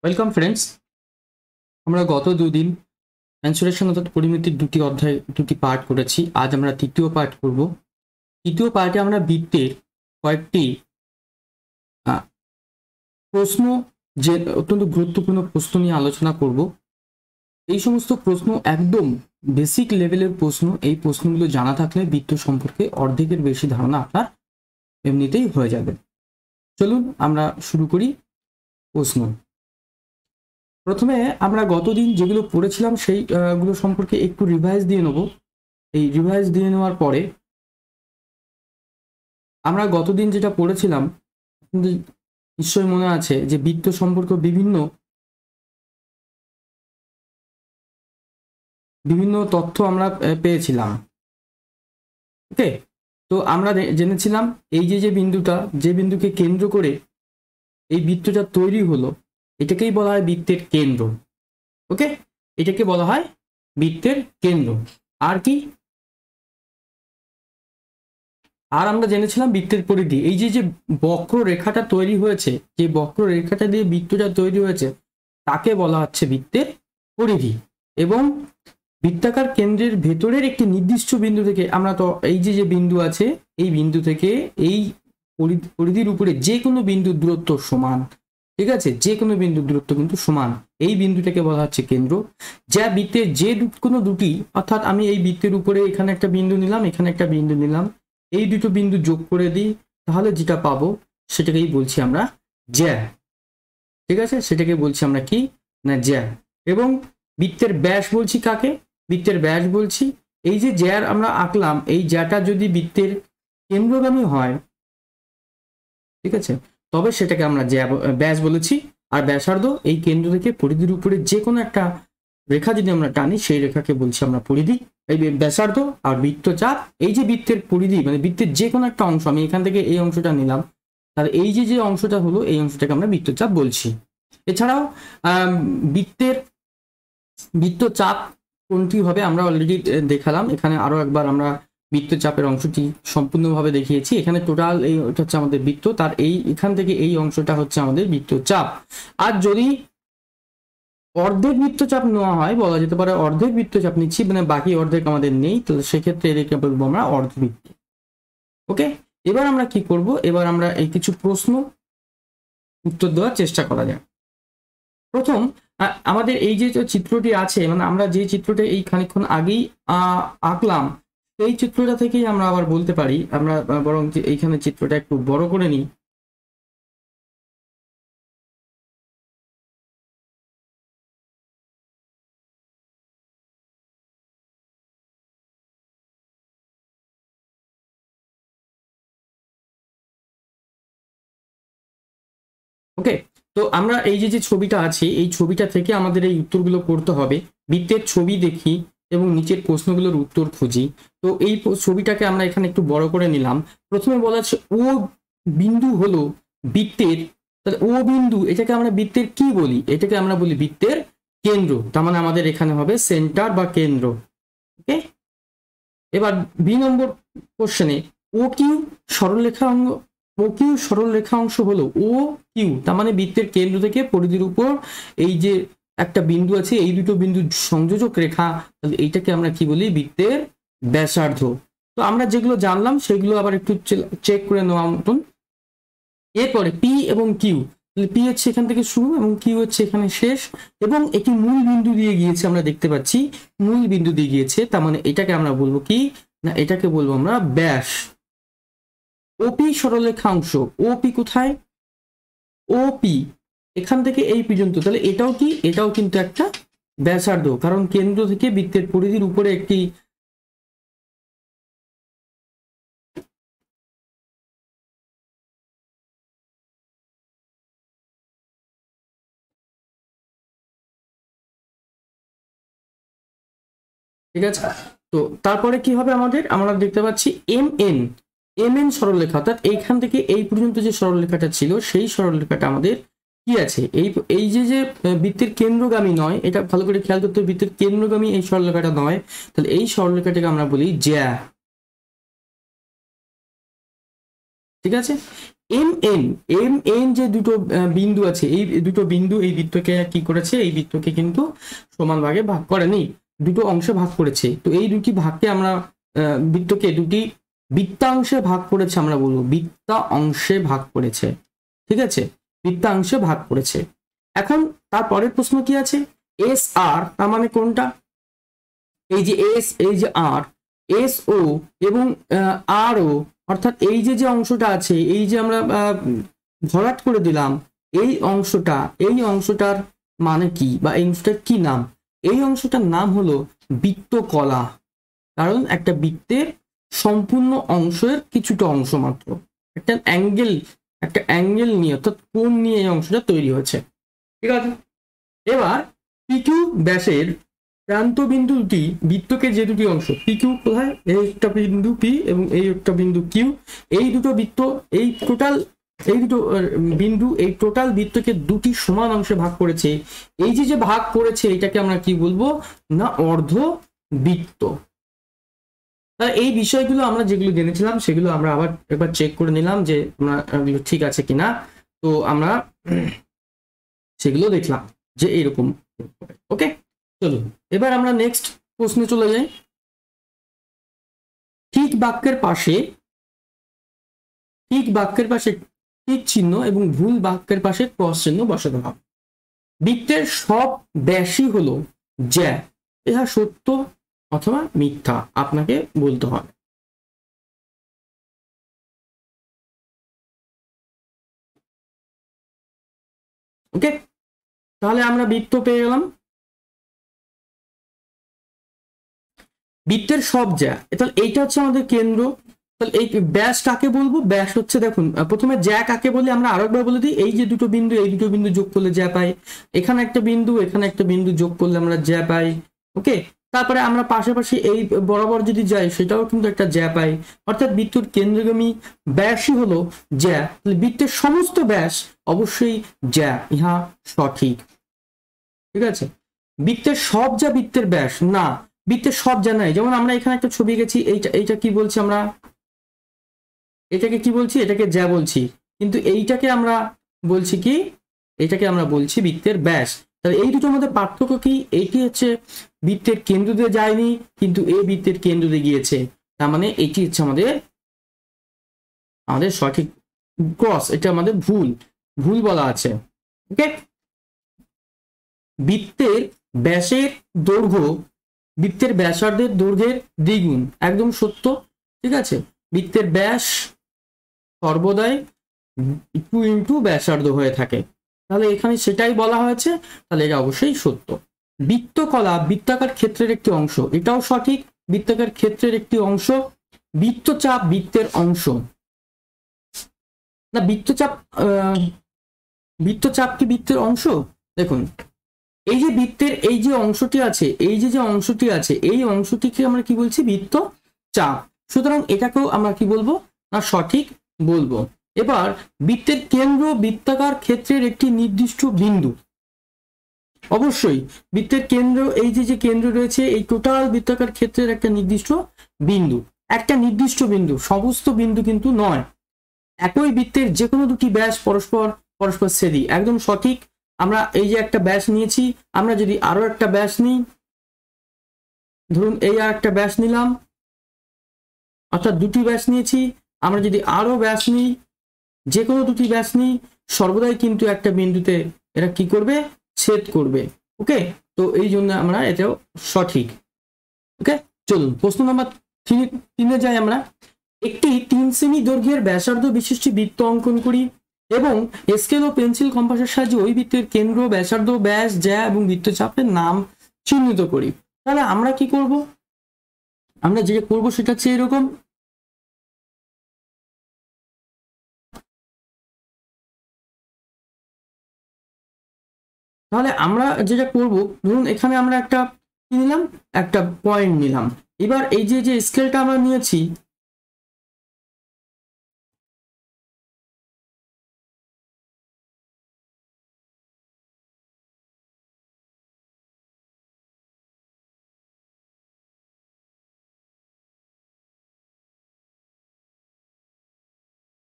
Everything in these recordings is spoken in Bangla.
Welcome friends. আমরা গত দুদিন মেনসুরেশন অর্থাৎ পরিমিতির দুটি পার্ট করেছি। আজ আমরা তৃতীয় পার্ট করব। তৃতীয় পার্টে আমরা বৃত্তের কয়েকটি প্রশ্ন, যে অত্যন্ত গুরুত্বপূর্ণ প্রশ্ন নিয়ে আলোচনা করব। এই সমস্ত প্রশ্ন একদম বেসিক লেভেলের প্রশ্ন। এই প্রশ্নগুলো জানা থাকলে বৃত্ত সম্পর্কে অর্ধেকের বেশি ধারণা আপনার এমনিতেই হয়ে যাবে। চলুন আমরা শুরু করি প্রশ্ন। প্রথমে আমরা গতদিন যেগুলো পড়েছিলাম সেইগুলো সম্পর্কে একটু রিভাইজ দিয়ে নেব। এই রিভাইজ দিয়ে নেওয়ার পরে আমরা গতদিন যেটা পড়েছিলাম নিশ্চয়ই মনে আছে যে বৃত্ত সম্পর্কে বিভিন্ন তথ্য আমরা পেয়েছিলাম। ওকে, তো আমরা জেনেছিলাম এই যে বিন্দুকে কেন্দ্র করে এই বৃত্তটা তৈরি হলো, এটাকেই বলা হয় বৃত্তের কেন্দ্র। ওকে, এটাকে বলা হয় বৃত্তের কেন্দ্র। আর কি, আর আমরা জেনেছিলাম বৃত্তের পরিধি। এই যে বক্র রেখাটা তৈরি হয়েছে, যে বক্র রেখাটা দিয়ে বৃত্তটা তৈরি হয়েছে, তাকে বলা হচ্ছে বৃত্তের পরিধি। এবং বৃত্তাকার কেন্দ্রের ভেতরের একটি নির্দিষ্ট বিন্দু থেকে আমরা তো এই যে বিন্দু আছে, এই বিন্দু থেকে এই পরিধির উপরে যে কোনো বিন্দুর দূরত্ব সমান। ঠিক আছে, যে কোনো বিন্দুর দূরত্ব কিন্তু সমান। এই বিন্দুটাকে বলা হচ্ছে কেন্দ্র। যা বৃত্তের যে কোনো দুটি, অর্থাৎ আমি এই বৃত্তের উপরে এখানে একটা বিন্দু নিলাম, এখানে একটা বিন্দু নিলাম, এই দুটো বিন্দু যোগ করে দিই, তাহলে যেটা পাবো সেটাকেই বলছি আমরা জ্যা। ঠিক আছে, সেটাকে বলছি আমরা কি না জ্যা। এবং বৃত্তের ব্যাস বলছি কাকে? বৃত্তের ব্যাস বলছি এই যে জ্যার আমরা আঁকলাম, এই জ্যাটা যদি বৃত্তের কেন্দ্রগামী হয়, ঠিক আছে, তবে সেটাকে আমরা ব্যাস বলেছি। আর ব্যাসার্ধ এই কেন্দ্র থেকে পরিধির উপরে যে কোনো একটা রেখা যদি আমরা টানি, সেই রেখাকে বলছি আমরা পরিধি, এই ব্যাসার্ধ। আর বৃত্তচাপ এই যে বৃত্তের পরিধি, মানে বৃত্তের যে কোনো একটা অংশ, আমি এখান থেকে এই অংশটা নিলাম, তাহলে এই যে অংশটা হলো, এই অংশটাকে আমরা বৃত্তচাপ বলছি। এছাড়াও বৃত্তচাপ কোনটি হবে আমরা অলরেডি দেখালাম। এখানে আরো একবার আমরা বৃত্তচাপের অংশটি সম্পূর্ণভাবে দেখিয়েছি। এখানে টোটাল এই হচ্ছে আমাদের বৃত্ত, তার এখান থেকে এই অংশটা হচ্ছে আমাদের বৃত্তচাপ। আর যদি অর্ধেক বৃত্তচাপ নেওয়া হয়, বলা যেতে পারে অর্ধেক বৃত্তচাপ নিচ্ছি, মানে বাকি অর্ধেক আমাদের নেই, তো সেক্ষেত্রে এদেরকে বলবো আমরা অর্ধবৃত্ত। ওকে, এবার আমরা কি করব? এবার আমরা এই কিছু প্রশ্ন উত্তর দেওয়ার চেষ্টা করা যায়। প্রথম, আমাদের এই যে চিত্রটি আছে, মানে আমরা যে চিত্রটা এই খানিকক্ষণ আগেই আঁকলাম, সেই চিত্রটা থেকেই আমরা আবার বলতে পারি। আমরা বরং এইখানে চিত্রটা একটু বড় করে নিই। ওকে, তো আমরা এই যে ছবিটা আছে, এই ছবিটা থেকে আমাদের এই উত্তরগুলো করতে হবে। বৃত্তের ছবি দেখি এবং নিচের প্রশ্নগুলোর উত্তর খুঁজি। তো এই ছবিটাকে আমরা এখানে একটু বড় করে নিলাম। প্রথমে বলা হচ্ছে ও বিন্দু হলো বৃত্তের, তাহলে ও বিন্দু এটাকে আমরা বৃত্তের কি বলি? এটাকে আমরা বলি বৃত্তের কেন্দ্র। তার মানে আমাদের এখানে হবে সেন্টার বা কেন্দ্র। ওকে, এবার বি নম্বর কোশ্চেনে ও কিউ সরলরেখা অংশ হলো ও কিউ, তার মানে বৃত্তের কেন্দ্র থেকে পরিধির উপর এই যে একটা বিন্দু আছে, এই দুটো বিন্দু সংযোজক রেখা, তাহলে এইটাকে আমরা কি বলি? বৃত্তের ব্যাসার্ধ। তো আমরা যেগুলো জানলাম সেগুলো আবার একটু চেক করে নেওয়া মতন। এরপরে পি এবং কিউ, পি হচ্ছে এখান থেকে শুরু এবং কিউ হচ্ছে এখানে শেষ, এবং একটি মূল বিন্দু দিয়ে গিয়েছে, আমরা দেখতে পাচ্ছি মূল বিন্দু দিয়ে গিয়েছে। তার মানে এটাকে আমরা বলবো কি না, এটাকে বলবো আমরা ব্যাস। ওপি সরলরেখাংশ, ওপি কোথায়? ওপি এখান থেকে এই পর্যন্ত, তাহলে এটাও কি? এটাও কিন্তু একটা ব্যাসার্ধ, কারণ কেন্দ্র থেকে বৃত্তের পরিধির উপরে একটি ঠিক আছে। তো তারপরে কি হবে আমাদের? আমরা দেখতে পাচ্ছি এম এন সরলরেখা, অর্থাৎ এইখান থেকে এই পর্যন্ত যে সরলরেখাটা ছিল, সেই সরলরেখাটা আমাদের কি আছে? এই যে বৃত্তের কেন্দ্রগামী নয়, এটা ভালো করে খেয়াল করতে হবে, বৃত্তের কেন্দ্রগামী এই সরলরেখাটা নয়, তাহলে এই সরলরেখাটাকে আমরা বলি জ্যা। ঠিক আছে, এম এন, এম এন যে দুটো বিন্দু আছে, এই দুটো বিন্দু এই বৃত্তকে কি করেছে, এই বৃত্তকে কিন্তু সমান ভাগে ভাগ করেনি, দুটো অংশে ভাগ করেছে। তো এই দুটি ভাগকে আমরা বৃত্তকে দুটি বৃত্তাংশে ভাগ করেছে, আমরা বলবো বৃত্তা অংশে ভাগ করেছে। ঠিক আছে, বৃত্তাংশে ভাগ করেছে। এখন তারপরের প্রশ্ন কি আছে, এস আর, তার মানে কোনটা, এই যে এস, এই যে আর, এস ও এবং আর ও, অর্থাৎ এই যে যে অংশটা আছে, এই যে আমরা ভরাট করে দিলাম, এই অংশটা, এই অংশটার মানে কি, বা এই অংশটার কি নাম, এই অংশটার নাম হলো বৃত্তকলা। কারণ একটা বৃত্তের সম্পূর্ণ অংশের কিছুটা অংশ মাত্র, একটা অ্যাঙ্গেল, একটা অ্যাঙ্গেল নিয়ে, অর্থাৎ কোণ নিয়ে এই অংশটা তৈরি হয়েছে। ঠিক আছে, এবার পিকিউ ব্যাসের প্রান্ত বিন্দু দুটি বৃত্তকে যে দুটি অংশ, পিকিউ কোথায়, এই একটা বিন্দু পি এবং এই একটা বিন্দু কিউ, এই দুটো বৃত্ত, এই টোটাল, এই দুটো বিন্দু এই টোটাল বৃত্তকে দুটি সমান অংশে ভাগ করেছে। এই যে যে ভাগ করেছে এটাকে আমরা কি বলবো না, অর্ধ বৃত্ত। তাহলে এই বিষয়গুলো আমরা যেগুলো জেনেছিলাম সেগুলো আমরা আবার একবার চেক করে নিলাম যে আমরা ঠিক আছে কিনা। তো আমরা সেগুলো দেখলাম যে এরকম। ওকে, চলো এবার আমরা নেক্সট প্রশ্নে চলে যাই। ঠিক বাক্যের পাশে, ঠিক বাক্যের পাশে ঠিক চিহ্ন এবং ভুল বাক্যের পাশে ক্রস চিহ্ন বসাতে হবে। বৃত্তের সব ব্যাসই হলো জ্যা, ইহা সত্য অথবা মিথ্যা আপনাকে বলতে হবে। ওকে, তাহলে আমরা বৃত্ত পেয়ে গেলাম। বৃত্তের সব জ্যা, তাহলে এইটা হচ্ছে আমাদের কেন্দ্র। তাহলে এই ব্যাস কাকে বলবো, ব্যাস হচ্ছে, দেখুন প্রথমে জ্যা কাকে বলি আমরা আরেকবার বলে দিই, এই যে দুটো বিন্দু, এই দুটো বিন্দু যোগ করলে জ্যা পাই, এখানে একটা বিন্দু, এখানে একটা বিন্দু যোগ করলে আমরা জ্যা পাই। ওকে, তারপরে আমরা পাশাপাশি এই বরাবর যদি যাই সেটাও কিন্তু একটা জ্যা পাই, অর্থাৎ বৃত্তের কেন্দ্রগামী ব্যাসই হলো জ্যা। তাহলে বৃত্তের সমস্ত ব্যাস অবশ্যই জ্যা, ইহা সঠিক। ঠিক আছে, বৃত্তের সব যা বৃত্তের ব্যাস না, বৃত্তের সব যা নাই, যেমন আমরা এখানে একটা ছবি গেছি, এইটা এইটা কি বলছি আমরা, এটাকে কি বলছি, এটাকে যা বলছি, কিন্তু এইটাকে আমরা বলছি কি, এটাকে আমরা বলছি বৃত্তের ব্যাস। তাহলে এই দুটোর মধ্যে পার্থক্য কি, এইটি হচ্ছে বৃত্তের কেন্দ্র দিয়ে যায়নি, কিন্তু এই বৃত্তের কেন্দ্র দিয়ে গিয়েছে, তার মানে এটি হচ্ছে আমাদের আমাদের সঠিক ক্রস, এটা আমাদের ভুল, ভুল বলা আছে। ওকে, বৃত্তের ব্যাসের দৈর্ঘ্য বৃত্তের ব্যাসার্ধের দৈর্ঘ্যের দ্বিগুণ, একদম সত্য। ঠিক আছে, বৃত্তের ব্যাস সর্বদাই 2 ব্যাসার্ধ হয়ে থাকে, তাহলে এখানে সেটাই বলা হয়েছে, তাহলে এটা অবশ্যই সত্য। বৃত্তকলা বৃত্তাকার ক্ষেত্রের একটি অংশ, এটাও সঠিক, বৃত্তাকার ক্ষেত্রের একটি অংশ। বৃত্তচাপ বৃত্তের অংশ না, বৃত্তচাপ বৃত্তচাপ কি বৃত্তের অংশ, দেখুন এই যে বৃত্তের এই যে অংশটি আছে, এই যে যে অংশটি আছে, এই অংশটিকে আমরা কি বলছি, বৃত্ত চাপ, সুতরাং এটাকেও আমরা কি বলবো না, সঠিক বলবো। এবার বৃত্তের কেন্দ্র বৃত্তাকার ক্ষেত্রের একটি নির্দিষ্ট বিন্দু, অবশ্যই বৃত্তের কেন্দ্র, এই যে যে কেন্দ্র রয়েছে এই টোটাল বৃত্তাকার ক্ষেত্রের একটা নির্দিষ্ট বিন্দু, একটা নির্দিষ্ট বিন্দু, সমস্ত বিন্দু কিন্তু নয়। একই বৃত্তের যে কোনো দুটি ব্যাস পরস্পর পরস্পর ছেদি, একদম সঠিক। আমরা এই যে একটা ব্যাস নিয়েছি, আমরা যদি আরো একটা ব্যাস নিই, ধরুন এই আর একটা ব্যাস নিলাম, অর্থাৎ দুটি ব্যাস নিয়েছি, আমরা যদি আরো ব্যাস নিই, যে কোনো দুটি ব্যাস নিই, সর্বদাই কিন্তু একটা বিন্দুতে এরা কি করবে, ছেদ করবে। ওকে, তো এই জন্য আমরা এটাও সঠিক। ওকে, চলুন প্রশ্ন নাম্বার 3 যাই আমরা। একটি 3 সেমি দৈর্ঘ্যের ব্যাসার্ধ বিশিষ্ট বৃত্ত অঙ্কন করি এবং স্কেল ও পেন্সিল কম্পাসের সাহায্যে ওই বৃত্তের কেন্দ্র, ব্যাসার্ধ, ব্যাস, জ্যা এবং বৃত্তচাপের নাম চিহ্নিত করি। তাহলে আমরা কি করব, আমরা যেটা করব সেটা হচ্ছে এরকম, তাহলে আমরা যেটা করব, ধরুন এখানে আমরা একটা কি নিলাম, একটা পয়েন্ট নিলাম। এবার এই যে যে স্কেলটা আমরা নিয়েছি,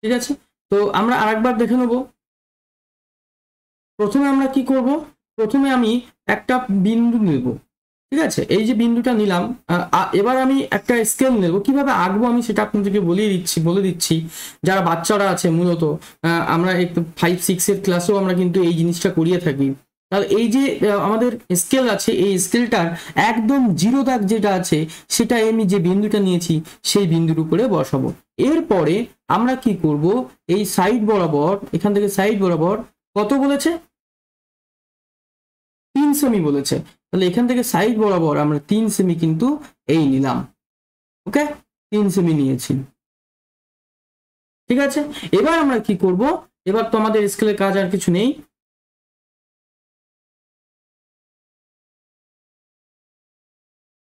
ঠিক আছে, তো আমরা আরেকবার দেখে নেব। প্রথমে আমরা কি করব, প্রথমে আমি একটা বিন্দু নেব, ঠিক আছে, এই যে বিন্দুটা নিলাম। এবার আমি একটা স্কেল নেব, কিভাবে আঁকবো আমি সেটা আপনাদেরকে বলে দিচ্ছি। যারা বাচ্চারা আছে মূলত আমরা একটু 5-6 ক্লাসেও আমরা কিন্তু এই জিনিসটা করিয়ে থাকি। তাহলে এই যে আমাদের স্কেল আছে, এই স্কেলটার একদম জিরো দাগ যেটা আছে সেটা আমি যে বিন্দুটা নিয়েছি সেই বিন্দুর উপরে বসাবো। এরপরে আমরা কি করব, এই সাইড বরাবর, এখান থেকে সাইড বরাবর কত বলেছে, 3 সেমি বলেছে। তাহলে এখান থেকে সাইড বরাবর আমরা 3 সেমি কিন্তু এই নিলাম। ওকে, 3 সেমি নিয়েছি, ঠিক আছে। এবার আমরা কি করব, এবার তো আমাদের স্কেলের কাজ আর কিছু নেই।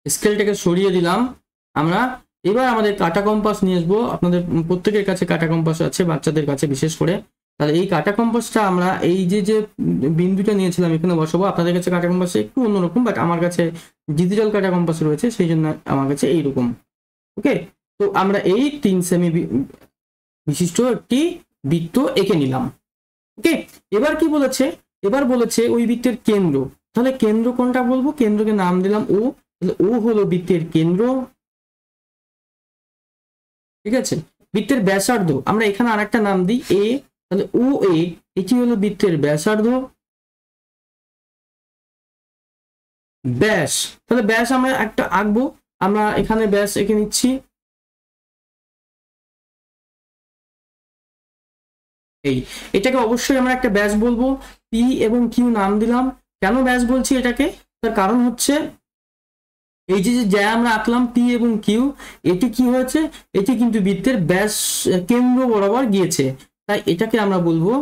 স্কেলটাকে সরিয়ে দিলাম আমরা। এবার আমাদের কাটা কম্পাস নিয়ে আসবো। আপনাদের প্রত্যেকের কাছে কাটা কম্পাস আছে, বাচ্চাদের কাছে বিশেষ করে। তাহলে এই কাটা কম্পাসটা আমরা এই যে বিন্দুটা নিয়েছিলাম এখানে বসাবো। আপনাদের কাছে কাটা কম্পাস একটু অন্যরকম, বাট আমার কাছে ডিজিটাল কাটা কম্পাস রয়েছে, সেই জন্য আমার কাছে এইরকম। ওকে, তো আমরা এই 3 সেমি বিশিষ্ট একটি বৃত্ত এঁকে নিলাম। ওকে, এবার কি বলেছে, এবার বলেছে ওই বৃত্তের কেন্দ্র। তাহলে কেন্দ্র কোনটা বলবো, কেন্দ্রকে নাম দিলাম ও। তাহলে ও হলো বৃত্তের কেন্দ্র, ঠিক আছে। বৃত্তের ব্যাসার্ধ আমরা এখানে আরেকটা নাম দিই এ। তাহলে ও এ, এটি হলো বৃত্তের ব্যাসার্ধ। ব্যাস, তাহলে ব্যাস আমরা একটা আঁকবো। আমরা এখানে ব্যাস এঁকে নিচ্ছি। এই এটাকে অবশ্যই আমরা একটা ব্যাস বলবো। পি এবং কিউ নাম দিলাম। কেন ব্যাস বলছি এটাকে, তার কারণ হচ্ছে এই যে যা আমরা আঁকলাম পি এবং কিউ, এটি কি হয়েছে, এটি কিন্তু বৃত্তের ব্যাস কেন্দ্র বরাবর গিয়েছে, তাই এটাকে আমরা বলবো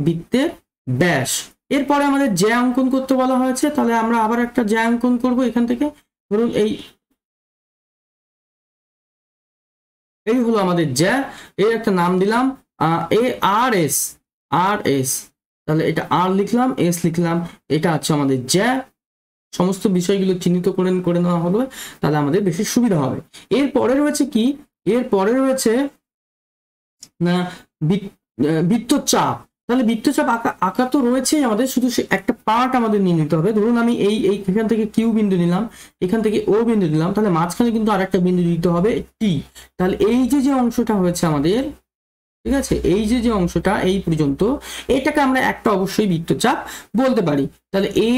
বৃত্তের ব্যাস। এরপরে আমাদের জ্যা অঙ্কন করতে বলা হয়েছে, তাহলে আমরা আবার একটা জ্যা অঙ্কন করব এখান থেকে। ধরুন এই হলো আমাদের জ্যা, এর একটা নাম দিলাম এ আর এস, আর এস। তাহলে এটা আর লিখলাম, এস লিখলাম, এটা হচ্ছে আমাদের জ্যা। সমস্ত বিষয়গুলো চিহ্নিত করে নেওয়া হবে, তাহলে আমাদের বেশি সুবিধা হবে। এরপরে রয়েছে কি, এরপরে রয়েছে না বৃত্তচাপ। তাহলে বৃত্তচাপ আঁকা তো রয়েছে আমাদের, শুধু একটা পার্ট আমাদের নিয়ে নিতে হবে। ধরুন আমি এখান থেকে কিউ বিন্দু নিলাম, এখান থেকে ও বিন্দু নিলাম, তাহলে মাঝখানে কিন্তু আরেকটা বিন্দু দিতে হবে টি। তাহলে এই যে অংশটা হয়েছে আমাদের, ঠিক আছে, এই যে অংশটা এই পর্যন্ত, এটাকে আমরা একটা অবশ্যই বৃত্তচাপ বলতে পারি। তাহলে এ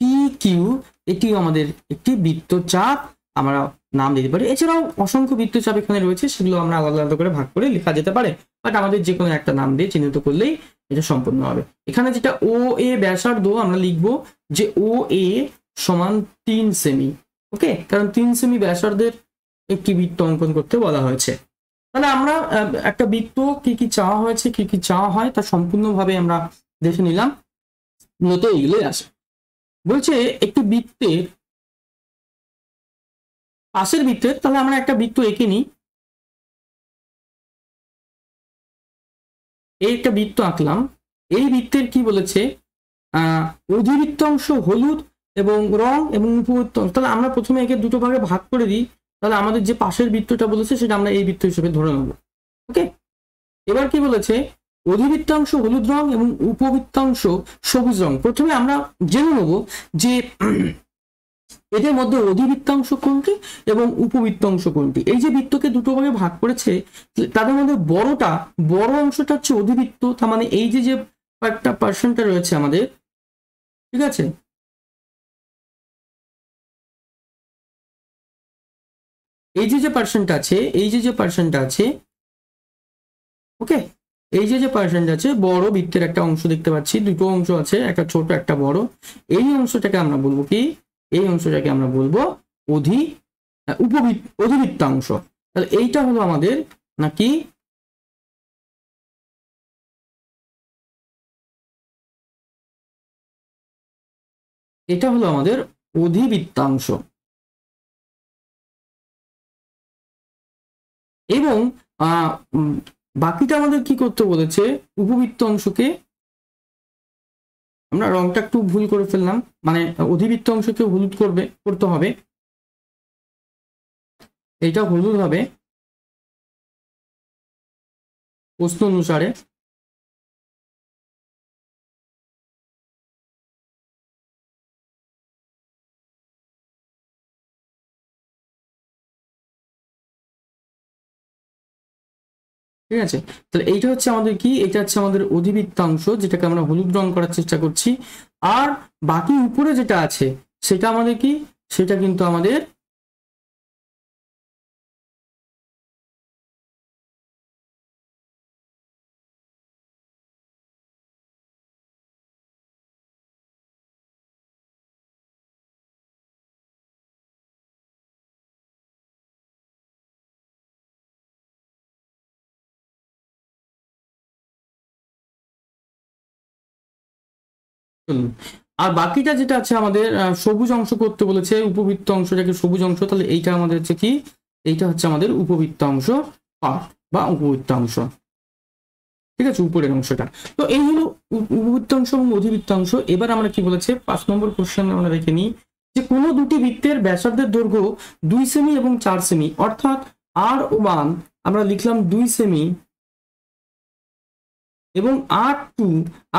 পি কিউ, এটি আমাদের একটি বৃত্তচাপ আমরা নাম দিতে পারি। এছাড়াও অসংখ্য বৃত্তচাপ এখানে রয়েছে, সেগুলো আমরা আলাদা আলাদা করে ভাগ করে লেখা যেতে পারে, বাট আমাদের যে কোনো একটা নাম দিয়ে চিহ্নিত করলেই এটা সম্পূর্ণ হবে। এখানে যেটা ও এ ব্যাসার্ধ আমরা লিখবো যে ও এ সমান 3 সেমি। ওকে, কারণ 3 সেমি ব্যাসার্ধের একটি বৃত্ত অঙ্কন করতে বলা হয়েছে। তাহলে আমরা একটা বৃত্ত কি কি চাওয়া হয়েছে, কি কি চাওয়া হয় তা সম্পূর্ণভাবে আমরা দেখে নিলাম। মূলত এইগুলোই আসে। বলছে একটি বৃত্তের পাশের বৃত্তের, তাহলে আমরা একটা বৃত্ত এঁকে নিই। এই একটা বৃত্ত আঁকলাম। এই বৃত্তের কি বলেছে, অধিবৃত্তাংশ হলুদ এবং রং এবং উপবৃত্ত। তাহলে আমরা প্রথমে একে দুটো ভাগে ভাগ করে দিই, তাহলে আমাদের যে পাশের বৃত্তটা বলেছে সেটা আমরা এই বৃত্ত হিসেবে ধরে নেব। ওকে, এবার কি বলেছে, অধিবৃত্তাংশ হলুদ রং এবং উপবৃত্তাংশ সবুজ রং। প্রথমে আমরা জেনে নেব যে এদের মধ্যে অধিবৃত্তাংশ কোনটি এবং উপবৃত্তাংশ কোনটি। এই যে বৃত্তকে দুটো ভাগে ভাগ করেছে, তাদের মধ্যে বড় অংশটা হচ্ছে অধিবৃত্ত। তার মানে এই যে একটা পার্সেন্টটা রয়েছে আমাদের, ঠিক আছে, এই যে পার্সেন্ট আছে, এই যে পার্সেন্ট আছে, ওকে, এই যে পার্সেন্ট আছে, বড় বৃত্তের একটা অংশ দেখতে পাচ্ছি, দুটো অংশ আছে, একটা ছোট একটা বড়। এই অংশটাকে আমরা বলবো কি, এই অংশটাকে আমরা বলবো অধিবৃত্তাংশ। তাহলে এইটা হলো আমাদের নাকি, এটা হলো আমাদের অধিবৃত্তাংশ। এবং বাকিটা আমাদের কি করতে বলেছে, উপবৃত্ত অংশকে, আমরা রংটা একটু ভুল করে ফেললাম, মানে অধিবৃত্ত অংশকে হলুদ করতে হবে, এটা হলুদ হবে। প্রশ্ন অনুসারে। ঠিক আছে, তাহলে এইটা হচ্ছে আমাদের কি, এটা হচ্ছে আমাদের অধিবৃত্তাংশ, যেটাকে আমরা হলুদ রং করার চেষ্টা করছি। আর বাকি উপরে যেটা আছে সেটা আমাদের কি, সেটা কিন্তু আমাদের আর বাকিটা যেটা আছে আমাদের সবুজ অংশ করতে বলেছে, উপবৃত্ত অংশটাকে সবুজ অংশ, তাহলে এইটা আমাদের হচ্ছে কি, এইটা হচ্ছে আমাদের উপবৃত্ত অংশ পার্ট বা উপবৃত্ত অংশ। ঠিক আছে, উপরের অংশটা। তো এই হলো উপবৃত্তাংশ এবং অধিবৃত্তাংশ। এবার আমরা কি বলেছে 5 নম্বর কোশ্চেন আমরা দেখে নিই, যে কোনো দুটি বৃত্তের ব্যাসার্ধের দৈর্ঘ্য 2 সেমি এবং 4 সেমি, অর্থাৎ R1 আমরা লিখলাম 2 সেমি এবং R2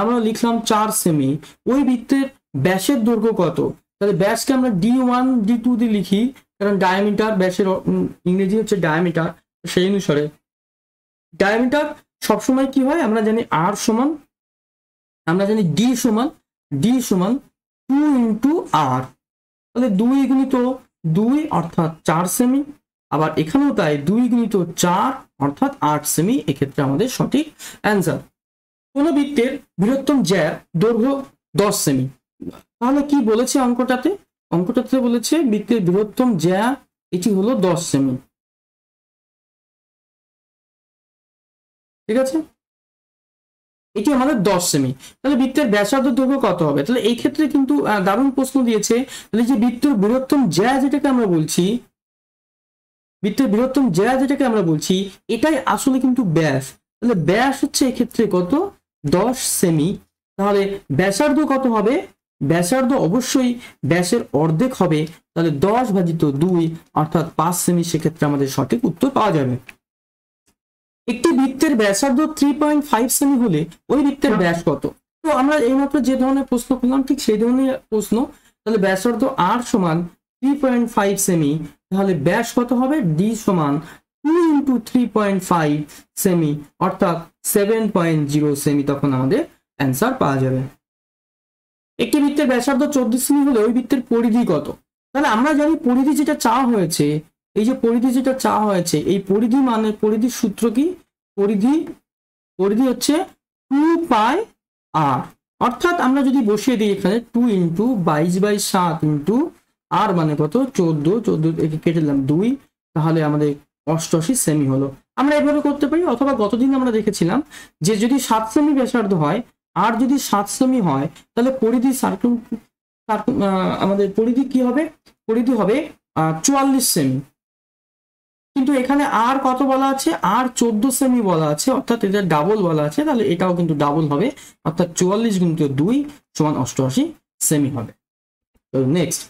আমরা লিখলাম 4 সেমি, ওই বৃত্তের ব্যাসের দৈর্ঘ্য কত? তাহলে ব্যাসকে আমরা D1 D2 দিয়ে লিখি, কারণ ডায়ামিটার, ব্যাসের ইংরেজি হচ্ছে ডায়ামিটার, সেই অনুসারে ডায়ামিটার সবসময় কি হয় আমরা জানি R সমান, আমরা জানি D সমান 2 ইন্টু R, তাহলে 2 গুণিত 2 অর্থাৎ 4 সেমি, আবার এখানেও তাই 2 গুণিত 4 অর্থাৎ 8 সেমি, এক্ষেত্রে আমাদের সঠিক অ্যান্সার। কোন বৃত্তের বৃহত্তম জ্যার দৈর্ঘ্য 10 সেমি, তাহলে কি বলেছে অঙ্কটাতে? অঙ্কটাতে বলেছে বৃত্তের বৃহত্তম জ্যা এটি হলো 10 সেমি। ঠিক আছে, এটি আমাদের 10 সেমি। তাহলে বৃত্তের ব্যাসার্ধ দৈর্ঘ্য কত হবে? তাহলে এই ক্ষেত্রে কিন্তু দারুণ প্রশ্ন দিয়েছে। তাহলে যে বৃত্তের বৃহত্তম জ্যা যেটাকে আমরা বলছি, বৃত্তের বৃহত্তম জ্যা যেটাকে আমরা বলছি, এটাই আসলে কিন্তু ব্যাস। তাহলে ব্যাস হচ্ছে এক্ষেত্রে কত? 10 সেমি। তাহলে ব্যাসার্ধ কত হবে? ব্যাসার্ধ অবশ্যই ব্যাসের অর্ধেক হবে, তাহলে 10 ভাজিত 2 অর্থাৎ 5 সেমি, সেক্ষেত্রে আমাদের সঠিক উত্তর পাওয়া যাবে। একটি বৃত্তের ব্যাসার্ধ 3.5 সেমি হলে ওই বৃত্তের ব্যাস কত? তো আমরা এইমাত্র যে ধরনের প্রশ্ন করলাম ঠিক সেই ধরনের প্রশ্ন। তাহলে ব্যাসার্ধ R সমান 3.5 সেমি, তাহলে ব্যাস কত হবে? D সমান 2 ইন্টু 3.5 সেমি অর্থাৎ 7.0 সেমি, তখন আমাদের অ্যান্সার পাওয়া যাবে। একটি বৃত্তের ব্যাসার্ধ 14 সেমি হলে ওই বৃত্তের পরিধি কত? তাহলে আমরা জানি পরিধি যেটা চাওয়া হয়েছে, এই যে পরিধি যেটা চাওয়া হয়েছে, এই পরিধি মানে পরিধির সূত্র কি? পরিধি হচ্ছে 2 পাই R, অর্থাৎ আমরা যদি বসিয়ে দিই এখানে 2 ইন্টু 22/7 ইন্টু R মানে কত? 14 একে কেটে দিলাম 2, তাহলে আমাদের 88 সেমি হলো। আমরা এভাবে করতে পারি, অথবা গতদিন আমরা দেখেছিলাম যে যদি 7 সেমি ব্যাসার্ধ হয় আর যদি 7 সেমি হয়, তাহলে পরিধি আমাদের পরিধি কি হবে? পরিধি হবে 44 সেমি। কিন্তু এখানে আর কত বলা আছে? আর 14 সেমি বলা আছে, অর্থাৎ এটা ডাবল বলা আছে, তাহলে এটাও কিন্তু ডাবল হবে, অর্থাৎ 44 গুণিত 2 সমান 88 সেমি হবে। নেক্সট,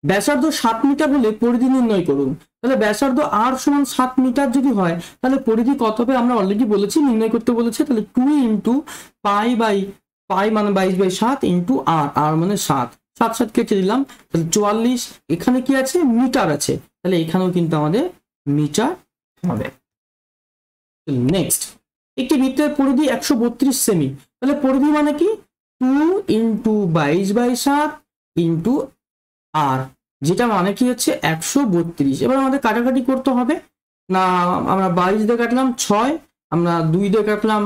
ব্যাসার্ধ 7 মিটার হলে পরিধি নির্ণয় করুন। তাহলে ব্যাসার্ধ আর সমান 7 মিটার যদি হয়, তাহলে পরিধি কত হবে? আমরা অলরেডি বলেছি, নির্ণয় করতে বলেছে। তাহলে 2 ইন্টু পাই মানে 22/7 ইন্টু আর মানে 7, 7 কেটে দিলাম, তাহলে 44। এখানে কি আছে? মিটার আছে, তাহলে এখানেও কিন্তু আমাদের মিটার হবে। নেক্সট, একটি বৃত্তের পরিধি 132 সেমি, তাহলে পরিধি মানে কি? 2 ইন্টু 22/7 ইন্টু আর, যেটা মানে কি হচ্ছে 132। এবার আমাদের কাটাকাটি করতে হবে না, আমরা 22 দিয়ে কাটলাম 6, আমরা 2 দিয়ে কাটলাম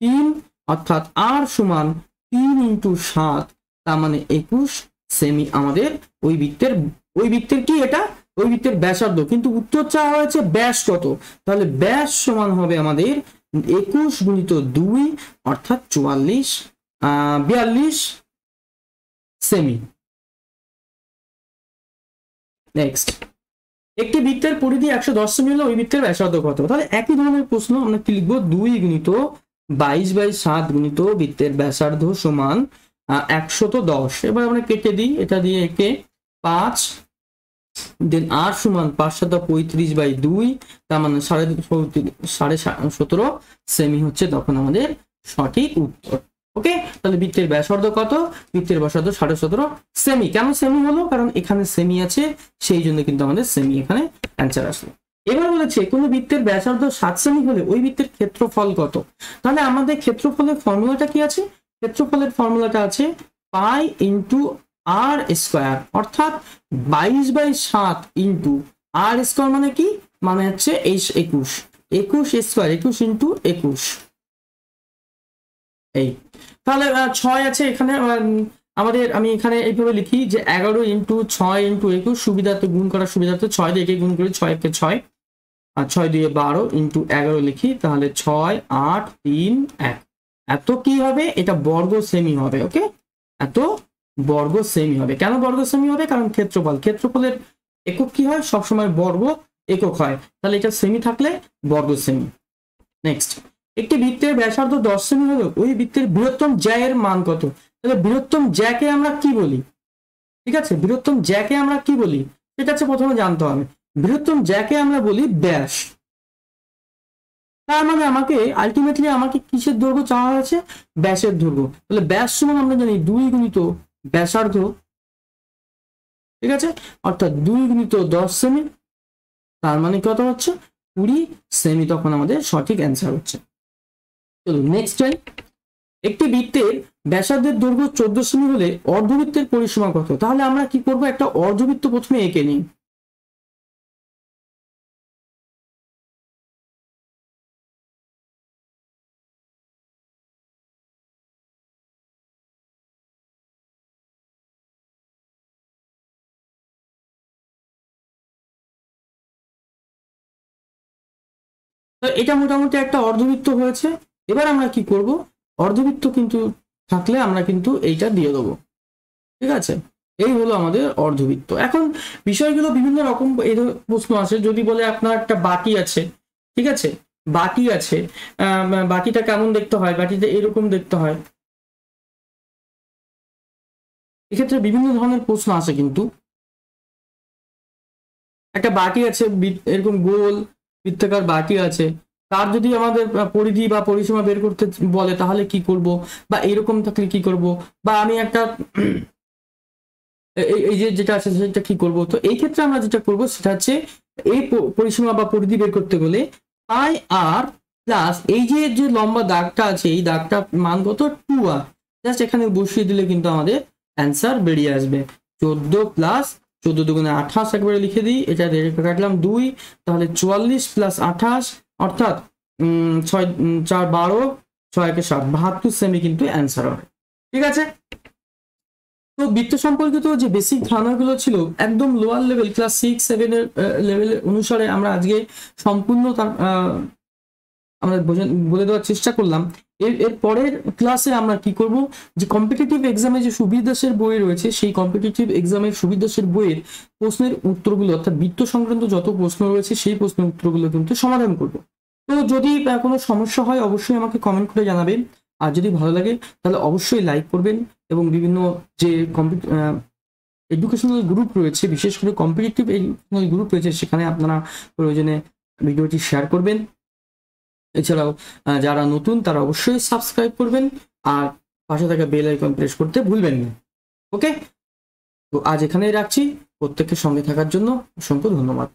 3, অর্থাৎ আর সমান 3 ইন্টু 7, তার মানে 21 সেমি আমাদের ওই বৃত্তের কি এটা? ওই বৃত্তের ব্যাসার্ধ। কিন্তু উত্তর চাওয়া হয়েছে ব্যাস কত, তাহলে ব্যাস সমান হবে আমাদের 21 গুণিত 2 অর্থাৎ 42 সেমি। নেক্সট, একটি বৃত্তের পরিধি 110 সেমি হলে ওই বৃত্তের ব্যাসার্ধ কত? তাহলে একই ধরনের প্রশ্ন আমরা কি লিখবো? 2 গুণিত 22/7 গুণিত বৃত্তের ব্যাসার্ধ সমান 110। এবার আমরা কেটে দিই, এটা দিয়ে একে 5 দেন আর সমান 5×7=35/2, তার মানে 17.5 সেমি হচ্ছে তখন আমাদের সঠিক উত্তর। ওকে, তাহলে বৃত্তের ব্যাসার্ধ কত? বৃত্তের ব্যাসার্ধ 17.5 সেমি। কেন সেমি হলো? কারণ এখানে সেমি আছে, সেই জন্য কিন্তু আমাদের সেমি এখানে অ্যান্সার আসলো। এবার বলেছে কোন বৃত্তের ব্যাসার্ধ 7 সেমি হলে ওই বৃত্তের ক্ষেত্রফল কত? তাহলে আমাদের ক্ষেত্রফলের ফর্মুলাটা কি আছে? ক্ষেত্রফলের ফর্মুলাটা আছে পাই ইন্টু আর স্কোয়ার, অর্থাৎ 22/7 ইন্টু আর স্কোয়ার মানে কি? মানে হচ্ছে 21 স্কোয়ার, 21 ইন্টু 21। এই তাহলে 6 আছে এখানে আমাদের, আমি এখানে এইভাবে লিখি যে 11 ইন্টু 6 ইন্টু 21, সুবিধাতে গুণ করার সুবিধাতে 6 দিয়ে একে গুণ করি, 6 একে 6 আর 6 দিয়ে 12 ইন্টু 11 লিখি, তাহলে 6, 8, 3, 1। এত কি হবে? এটা বর্গ সেমি হবে। ওকে, এত বর্গ সেমি হবে। কেন বর্গ সেমি হবে? কারণ ক্ষেত্রফলের একক কি হয়? সবসময় বর্গ একক হয়, তাহলে এটা সেমি থাকলে বর্গ সেমি। নেক্সট, একটি বৃত্তের ব্যাসার্ধ 10 সেমি হলো ওই বৃত্তের বৃহত্তম জ্যায়ের মান কত? তাহলে বৃহত্তম জ্যাকে আমরা কি বলি? ঠিক আছে, বৃহত্তম জ্যাকে আমরা কি বলি সেটা হচ্ছে প্রথমে জানতে হবে। বৃহত্তম জ্যাকে আমরা বলি ব্যাস। তার মানে আমাকে আলটিমেটলি আমাকে কিসের দৈর্ঘ্য চাওয়া হয়েছে? ব্যাসের দৈর্ঘ্য। তাহলে ব্যাস সমান আমরা জানি 2 গুণিত ব্যাসার্ধ, ঠিক আছে, অর্থাৎ 2 গুণিত 10 সেমি, তার মানে কত হচ্ছে? 20 সেমি, তখন আমাদের সঠিক অ্যান্সার হচ্ছে। চলো নেক্সট টাইম, একটি বৃত্তের ব্যাসার্ধের দৈর্ঘ্য 14 সেমি হলে অর্ধবৃত্তের পরিসীমা কত? তাহলে আমরা কি করব? একটা অর্ধবৃত্ত প্রথমে এঁকে নিই। তো এটা মোটামুটি একটা অর্ধবৃত্ত হয়েছে। এবার আমরা কি করব? অর্ধবৃত্ত কিন্তু থাকলে আমরা কিন্তু এইটা দিয়ে দেবো, ঠিক আছে। এই হলো আমাদের অর্ধবৃত্ত। এখন বিষয়গুলো বিভিন্ন রকম প্রশ্ন আসে। যদি বলে আপনার একটা বাটি আছে, ঠিক আছে, বাটি আছে, বাটিটা কেমন দেখতে হয়? বাটিটা এরকম দেখতে হয়। এক্ষেত্রে বিভিন্ন ধরনের প্রশ্ন আসে। কিন্তু একটা বাটি আছে, এরকম গোল বৃত্তাকার বাটি আছে, তার যদি আমাদের পরিধি বা পরিসীমা বের করতে বলে তাহলে কি করব? বা এরকম থাকলে কি করব? বা আমি একটা এই যে যেটা আছে সেটা কি করব? তো এই ক্ষেত্রে আমরা যেটা করব সেটা হচ্ছে এই পরিসীমা বা পরিধি বের করতে গেলে পাই আর প্লাস এই যে লম্বা দাগটা আছে, এই দাগটা মান কত? 2r। জাস্ট এখানে বসিয়ে দিলে কিন্তু আমাদের অ্যান্সার বেরিয়ে আসবে। 14 প্লাস 14 দুগুণে 28 একবারে লিখে দিই, এটা রেখে কাটলাম 2, তাহলে 44 প্লাস 28 অর্থাৎ 6 4 12, 6 1 7, 72 সেমি কিন্তু অ্যান্সার হবে। ঠিক আছে, তো বৃত্ত সম্পর্কিত যে বেসিক ধারণাগুলো ছিল একদম লোয়ার লেভেল ক্লাস 6-7 এর লেভেল অনুসারে আমরা আজকে সম্পূর্ণ তার আমরা বলে দেওয়ার চেষ্টা করলাম। এর পরের ক্লাসে আমরা কি করব? যে কম্পিটিটিভ এক্সামে যে সুবীর দাসের বই রয়েছে, সেই কম্পিটিটিভ এক্সামের সুবীর দাসের বইয়ের প্রশ্নের উত্তরগুলো, অর্থাৎ বৃত্ত সংক্রান্ত যত প্রশ্ন রয়েছে সেই প্রশ্নের উত্তরগুলো কিন্তু সমাধান করব। তো যদি কোনো সমস্যা হয় অবশ্যই আমাকে কমেন্ট করে জানাবেন। আর যদি ভালো লাগে তাহলে অবশ্যই লাইক করবেন, এবং বিভিন্ন যে এডুকেশনাল গ্রুপ রয়েছে, বিশেষ করে কম্পিটিটিভ এডুকেশনাল গ্রুপ রয়েছে, সেখানে আপনারা প্রয়োজনে ভিডিওটি শেয়ার করবেন। এছাড়াও যারা নতুন তারা অবশ্যই সাবস্ক্রাইব করবেন, আর পাশে থাকা বেল আইকন প্রেস করতে ভুলবেন না। ওকে, তো আজ এখানেই রাখছি। প্রত্যেকের সঙ্গে থাকার জন্য অসংখ্য ধন্যবাদ।